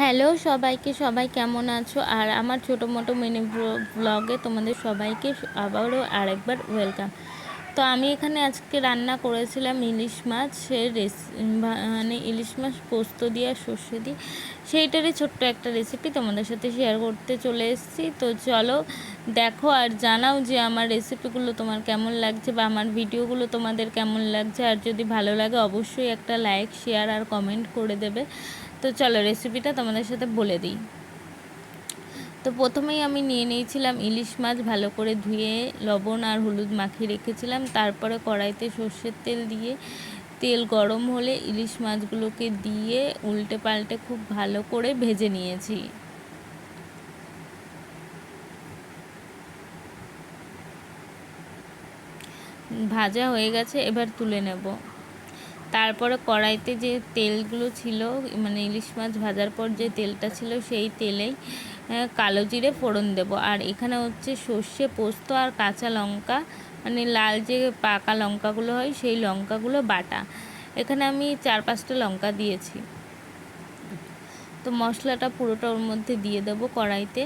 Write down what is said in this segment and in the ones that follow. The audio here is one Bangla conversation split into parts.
হ্যালো সবাইকে, সবাই কেমন আছো? আর আমার ছোটো মোটো মিনি ব্লগে তোমাদের সবাইকে আবারও আরেকবার ওয়েলকাম। তো আমি এখানে আজকে রান্না করেছিলাম ইলিশ মাছ, মানে ইলিশ মাছ পোস্ত দিয়ে সর্ষে দিয়ে, সেইটারই ছোট্ট একটা রেসিপি তোমাদের সাথে শেয়ার করতে চলে এসেছি। তো চলো দেখো আর জানাও যে আমার রেসিপিগুলো তোমার কেমন লাগছে বা আমার ভিডিওগুলো তোমাদের কেমন লাগছে। আর যদি ভালো লাগে অবশ্যই একটা লাইক, শেয়ার আর কমেন্ট করে দেবে। তো চলো রেসিপিটা তোমাদের সাথে বলে দিই। তো প্রথমেই আমি নিয়ে নিয়েছিলাম ইলিশ মাছ, ভালো করে ধুয়ে লবণ আর হলুদ মাখিয়ে রেখেছিলাম। তারপরে কড়াইতে সর্ষের তেল দিয়ে তেল গরম হলে ইলিশ মাছগুলোকে দিয়ে উল্টে পাল্টে খুব ভালো করে ভেজে নিয়েছি। ভাজা হয়ে গেছে, এবার তুলে নেব। তারপরে কড়াইতে যে তেলগুলো ছিল, মানে ইলিশ মাছ ভাজার পর যে তেলটা ছিল, সেই তেলেই কালো জিরে ফোড়ন দেব। আর এখানে হচ্ছে সর্ষে, পোস্ত আর কাঁচা লঙ্কা, মানে লাল যে পাকা লঙ্কাগুলো হয় সেই লঙ্কাগুলো বাটা। এখানে আমি 4-5টা লঙ্কা দিয়েছি। তো মশলাটা পুরোটা ওর মধ্যে দিয়ে দেবো কড়াইতে।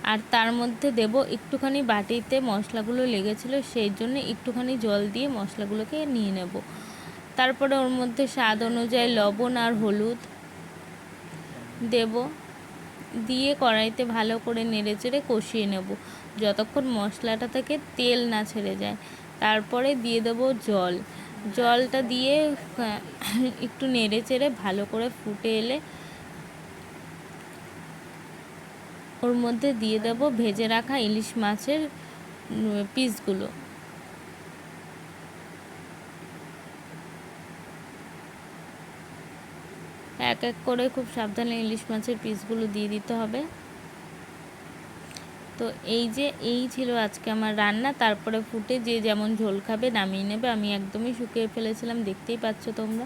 আর তার মধ্যে দেব একটুখানি, বাটিতে মশলাগুলো লেগেছিলো সেই জন্য একটুখানি জল দিয়ে মশলাগুলোকে নিয়ে নেব। তারপরে ওর মধ্যে স্বাদ অনুযায়ী লবণ আর হলুদ দেব, দিয়ে কড়াইতে ভালো করে নেড়েচেড়ে কষিয়ে নেব যতক্ষণ মশলাটা থেকে তেল না ছেড়ে যায়। তারপরে দিয়ে দেব জল। জলটা দিয়ে একটু নেড়েচেড়ে ভালো করে ফুটে এলে ওর মধ্যে দিয়ে দেব ভেজে রাখা ইলিশ মাছের পিসগুলো। এক এক করে খুব সাবধানে ইলিশ মাছের পিসগুলো দিয়ে দিতে হবে। তো এই ছিল আজকে আমার রান্না। তারপরে ফুটে যে যেমন ঝোল খাবে নামিয়ে নেবে। আমি একদমই শুকিয়ে ফেলেছিলাম, দেখতেই পাচ্ছ তোমরা।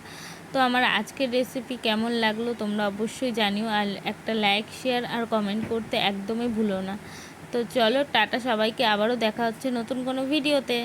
তো আমার আজকের রেসিপি কেমন লাগলো তোমরা অবশ্যই জানিও, আর একটা লাইক, শেয়ার আর কমেন্ট করতে একদমই ভুলো না। তো চলো টাটা সবাইকে, আবারও দেখা হচ্ছে নতুন কোনো ভিডিওতে।